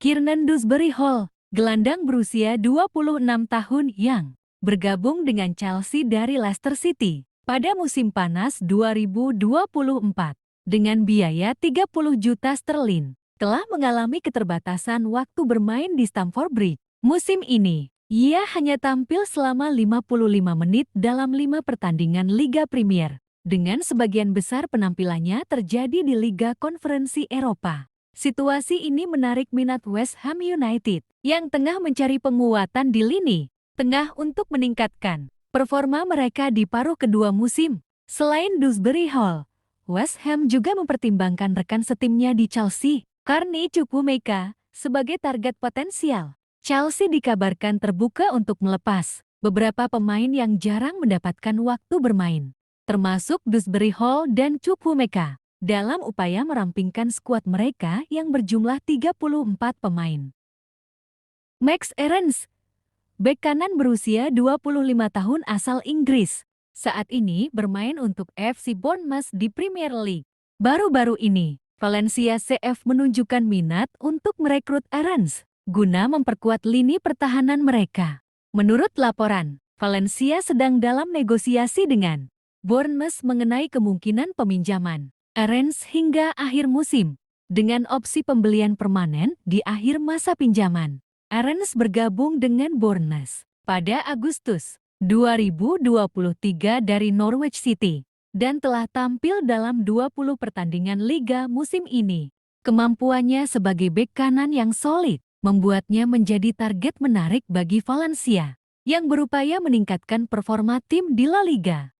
Kiernan Dewsbury Hall, gelandang berusia 26 tahun yang bergabung dengan Chelsea dari Leicester City pada musim panas 2024 dengan biaya 30 juta sterling, telah mengalami keterbatasan waktu bermain di Stamford Bridge. Musim ini, ia hanya tampil selama 55 menit dalam 5 pertandingan Liga Premier, dengan sebagian besar penampilannya terjadi di Liga Konferensi Eropa. Situasi ini menarik minat West Ham United yang tengah mencari penguatan di lini tengah untuk meningkatkan performa mereka di paruh kedua musim. Selain Dewsbury Hall, West Ham juga mempertimbangkan rekan setimnya di Chelsea, Carney Chukwuemeka, sebagai target potensial. Chelsea dikabarkan terbuka untuk melepas beberapa pemain yang jarang mendapatkan waktu bermain, termasuk Dewsbury Hall dan Chukwuemeka, dalam upaya merampingkan skuad mereka yang berjumlah 34 pemain. Max Aarons, bek kanan berusia 25 tahun asal Inggris, saat ini bermain untuk FC Bournemouth di Premier League. Baru-baru ini, Valencia CF menunjukkan minat untuk merekrut Aarons guna memperkuat lini pertahanan mereka. Menurut laporan, Valencia sedang dalam negosiasi dengan Bournemouth mengenai kemungkinan peminjaman Aarons hingga akhir musim, dengan opsi pembelian permanen di akhir masa pinjaman. Aarons bergabung dengan Bournemouth pada Agustus 2023 dari Norwich City dan telah tampil dalam 20 pertandingan Liga musim ini. Kemampuannya sebagai bek kanan yang solid membuatnya menjadi target menarik bagi Valencia yang berupaya meningkatkan performa tim di La Liga.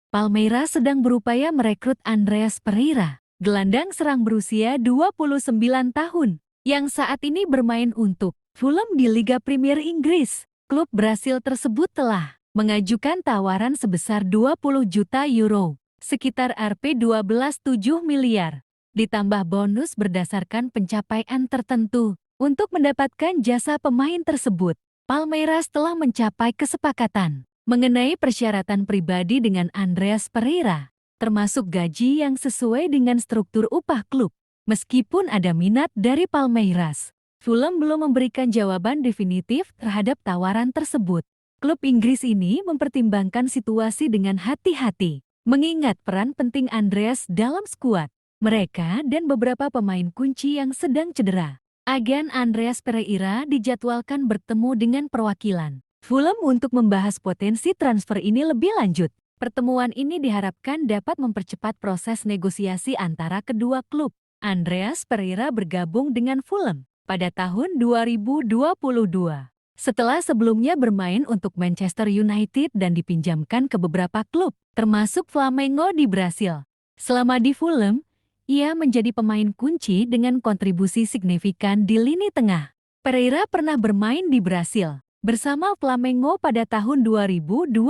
Palmeiras sedang berupaya merekrut Andreas Pereira, gelandang serang berusia 29 tahun, yang saat ini bermain untuk Fulham di Liga Premier Inggris. Klub Brasil tersebut telah mengajukan tawaran sebesar 20 juta euro, sekitar Rp12,7 miliar, ditambah bonus berdasarkan pencapaian tertentu. Untuk mendapatkan jasa pemain tersebut, Palmeiras telah mencapai kesepakatan mengenai persyaratan pribadi dengan Andreas Pereira, termasuk gaji yang sesuai dengan struktur upah klub. Meskipun ada minat dari Palmeiras, Fulham belum memberikan jawaban definitif terhadap tawaran tersebut. Klub Inggris ini mempertimbangkan situasi dengan hati-hati, mengingat peran penting Andreas dalam skuad mereka dan beberapa pemain kunci yang sedang cedera. Agen Andreas Pereira dijadwalkan bertemu dengan perwakilan Fulham untuk membahas potensi transfer ini lebih lanjut. Pertemuan ini diharapkan dapat mempercepat proses negosiasi antara kedua klub. Andreas Pereira bergabung dengan Fulham pada tahun 2022. Setelah sebelumnya bermain untuk Manchester United dan dipinjamkan ke beberapa klub, termasuk Flamengo di Brasil. Selama di Fulham, ia menjadi pemain kunci dengan kontribusi signifikan di lini tengah. Pereira pernah bermain di Brasil bersama Flamengo pada tahun 2021,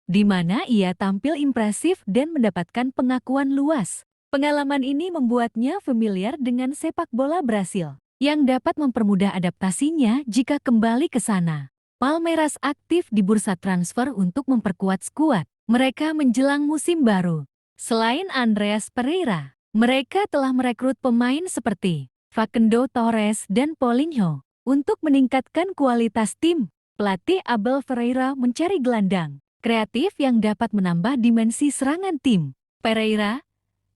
di mana ia tampil impresif dan mendapatkan pengakuan luas. Pengalaman ini membuatnya familiar dengan sepak bola Brasil, yang dapat mempermudah adaptasinya jika kembali ke sana. Palmeiras aktif di bursa transfer untuk memperkuat skuad mereka menjelang musim baru. Selain Andreas Pereira, mereka telah merekrut pemain seperti Facundo Torres dan Paulinho. Untuk meningkatkan kualitas tim, pelatih Abel Ferreira mencari gelandang kreatif yang dapat menambah dimensi serangan tim. Pereira,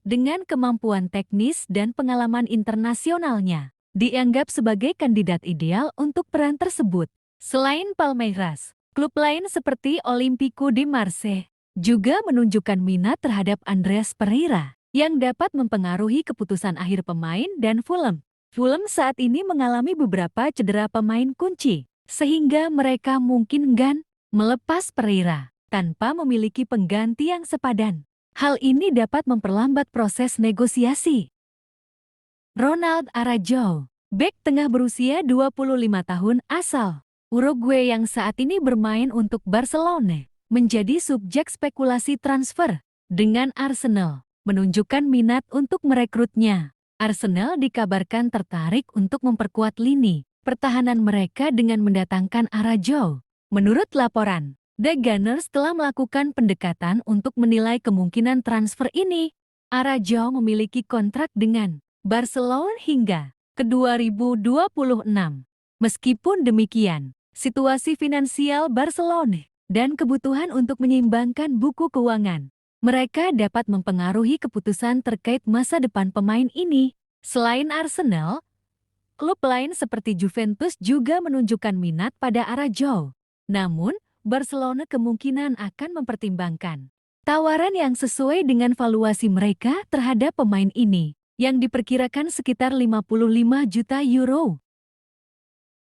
dengan kemampuan teknis dan pengalaman internasionalnya, dianggap sebagai kandidat ideal untuk peran tersebut. Selain Palmeiras, klub lain seperti Olympique de Marseille juga menunjukkan minat terhadap Andreas Pereira, yang dapat mempengaruhi keputusan akhir pemain dan Fulham. Fulham saat ini mengalami beberapa cedera pemain kunci, sehingga mereka mungkin enggan melepas Pereira tanpa memiliki pengganti yang sepadan. Hal ini dapat memperlambat proses negosiasi. Ronald Araujo, bek tengah berusia 25 tahun asal Uruguay yang saat ini bermain untuk Barcelona, menjadi subjek spekulasi transfer dengan Arsenal, menunjukkan minat untuk merekrutnya. Arsenal dikabarkan tertarik untuk memperkuat lini pertahanan mereka dengan mendatangkan Araujo. Menurut laporan, The Gunners telah melakukan pendekatan untuk menilai kemungkinan transfer ini. Araujo memiliki kontrak dengan Barcelona hingga ke 2026. Meskipun demikian, situasi finansial Barcelona dan kebutuhan untuk menyeimbangkan buku keuangan mereka dapat mempengaruhi keputusan terkait masa depan pemain ini. Selain Arsenal, klub lain seperti Juventus juga menunjukkan minat pada Araujo. Namun, Barcelona kemungkinan akan mempertimbangkan tawaran yang sesuai dengan valuasi mereka terhadap pemain ini, yang diperkirakan sekitar 55 juta euro.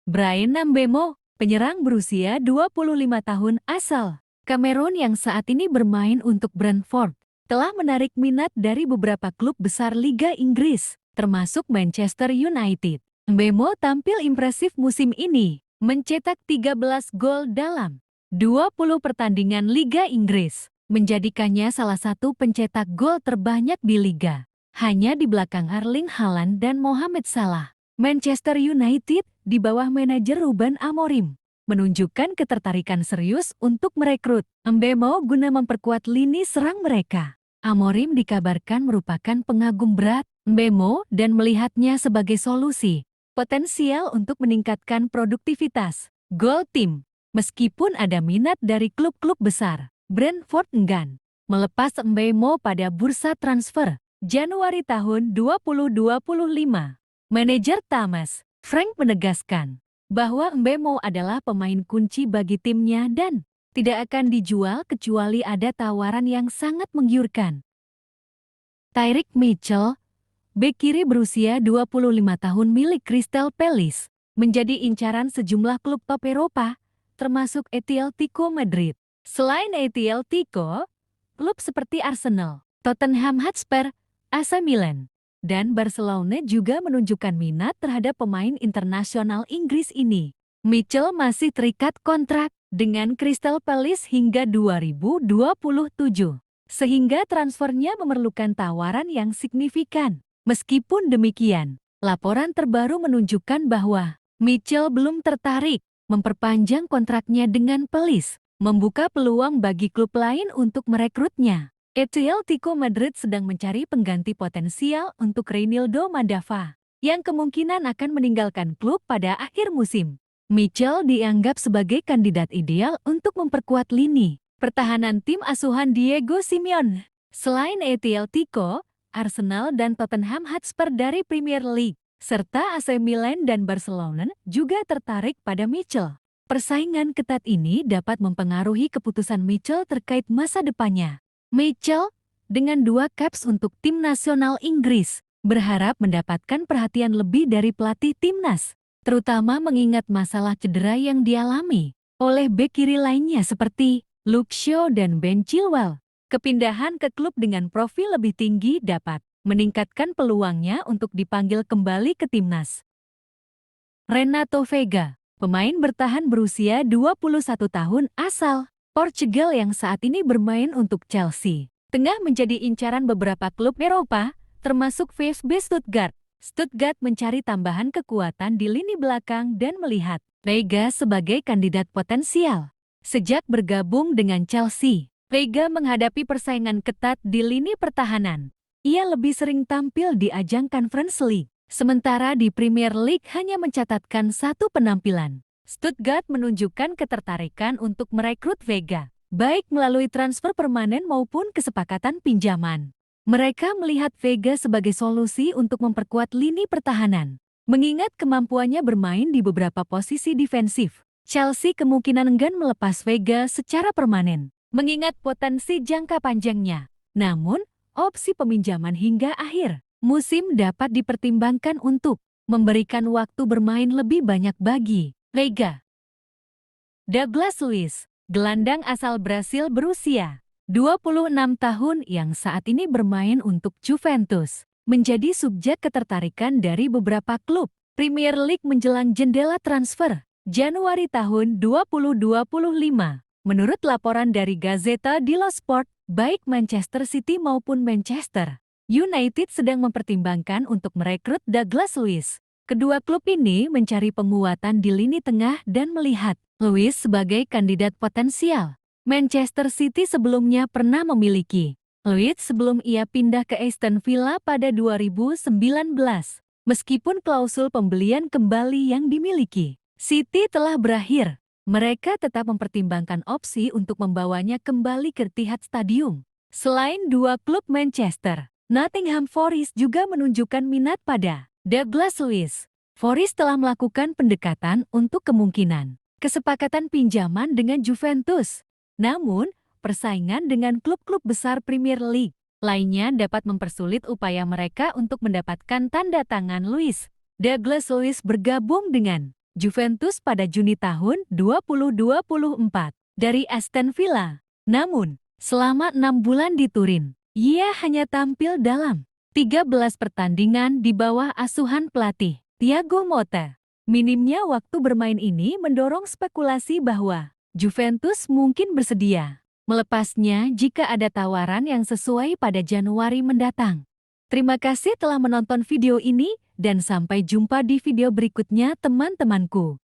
Bryan Mbeumo, penyerang berusia 25 tahun asal Kamerun yang saat ini bermain untuk Brentford, telah menarik minat dari beberapa klub besar Liga Inggris, termasuk Manchester United. Mbeumo tampil impresif musim ini, mencetak 13 gol dalam 20 pertandingan Liga Inggris, menjadikannya salah satu pencetak gol terbanyak di liga, hanya di belakang Erling Haaland dan Mohamed Salah. Manchester United di bawah manajer Ruben Amorim menunjukkan ketertarikan serius untuk merekrut Mbeumo guna memperkuat lini serang mereka. Amorim dikabarkan merupakan pengagum berat Mbeumo dan melihatnya sebagai solusi potensial untuk meningkatkan produktivitas gol tim. Meskipun ada minat dari klub-klub besar, Brentford enggan melepas Mbeumo pada bursa transfer Januari tahun 2025. Manajer Thomas Frank menegaskan bahwa Mbeumo adalah pemain kunci bagi timnya dan tidak akan dijual kecuali ada tawaran yang sangat menggiurkan. Tyrick Mitchell, bek kiri berusia 25 tahun milik Crystal Palace, menjadi incaran sejumlah klub top Eropa, termasuk Atletico Madrid. Selain Atletico, klub seperti Arsenal, Tottenham Hotspur, AC Milan, dan Barcelona juga menunjukkan minat terhadap pemain internasional Inggris ini. Mitchell masih terikat kontrak dengan Crystal Palace hingga 2027, sehingga transfernya memerlukan tawaran yang signifikan. Meskipun demikian, laporan terbaru menunjukkan bahwa Mitchell belum tertarik memperpanjang kontraknya dengan Palace, membuka peluang bagi klub lain untuk merekrutnya. Atletico Madrid sedang mencari pengganti potensial untuk Reinildo Mandava, yang kemungkinan akan meninggalkan klub pada akhir musim. Mitchell dianggap sebagai kandidat ideal untuk memperkuat lini pertahanan tim asuhan Diego Simeone. Selain Atletico, Arsenal dan Tottenham Hotspur dari Premier League, serta AC Milan dan Barcelona juga tertarik pada Mitchell. Persaingan ketat ini dapat mempengaruhi keputusan Mitchell terkait masa depannya. Mitchell, dengan 2 caps untuk tim nasional Inggris, berharap mendapatkan perhatian lebih dari pelatih timnas, terutama mengingat masalah cedera yang dialami oleh bek kiri lainnya seperti Luke Shaw dan Ben Chilwell. Kepindahan ke klub dengan profil lebih tinggi dapat meningkatkan peluangnya untuk dipanggil kembali ke timnas. Renato Veiga, pemain bertahan berusia 21 tahun asal Portugal yang saat ini bermain untuk Chelsea, tengah menjadi incaran beberapa klub Eropa, termasuk VfB Stuttgart. Stuttgart mencari tambahan kekuatan di lini belakang dan melihat Veiga sebagai kandidat potensial. Sejak bergabung dengan Chelsea, Veiga menghadapi persaingan ketat di lini pertahanan. Ia lebih sering tampil di ajang Conference League, sementara di Premier League hanya mencatatkan 1 penampilan. Stuttgart menunjukkan ketertarikan untuk merekrut Veiga, baik melalui transfer permanen maupun kesepakatan pinjaman. Mereka melihat Veiga sebagai solusi untuk memperkuat lini pertahanan. Mengingat kemampuannya bermain di beberapa posisi defensif, Chelsea kemungkinan enggan melepas Veiga secara permanen, mengingat potensi jangka panjangnya. Namun, opsi peminjaman hingga akhir musim dapat dipertimbangkan untuk memberikan waktu bermain lebih banyak bagi Veiga. Douglas Luiz, gelandang asal Brasil berusia 26 tahun yang saat ini bermain untuk Juventus, menjadi subjek ketertarikan dari beberapa klub Premier League menjelang jendela transfer Januari tahun 2025. Menurut laporan dari Gazzetta dello Sport, baik Manchester City maupun Manchester United sedang mempertimbangkan untuk merekrut Douglas Luiz. Kedua klub ini mencari penguatan di lini tengah dan melihat Luiz sebagai kandidat potensial. Manchester City sebelumnya pernah memiliki Luiz sebelum ia pindah ke Aston Villa pada 2019. Meskipun klausul pembelian kembali yang dimiliki City telah berakhir, mereka tetap mempertimbangkan opsi untuk membawanya kembali ke Etihad Stadium. Selain dua klub Manchester, Nottingham Forest juga menunjukkan minat pada Douglas Luiz. Forest telah melakukan pendekatan untuk kemungkinan kesepakatan pinjaman dengan Juventus. Namun, persaingan dengan klub-klub besar Premier League lainnya dapat mempersulit upaya mereka untuk mendapatkan tanda tangan Luiz. Douglas Luiz bergabung dengan Juventus pada Juni tahun 2024 dari Aston Villa. Namun, selama 6 bulan di Turin, ia hanya tampil dalam 13 pertandingan di bawah asuhan pelatih Thiago Motta. Minimnya waktu bermain ini mendorong spekulasi bahwa Juventus mungkin bersedia melepasnya jika ada tawaran yang sesuai pada Januari mendatang. Terima kasih telah menonton video ini dan sampai jumpa di video berikutnya teman-temanku.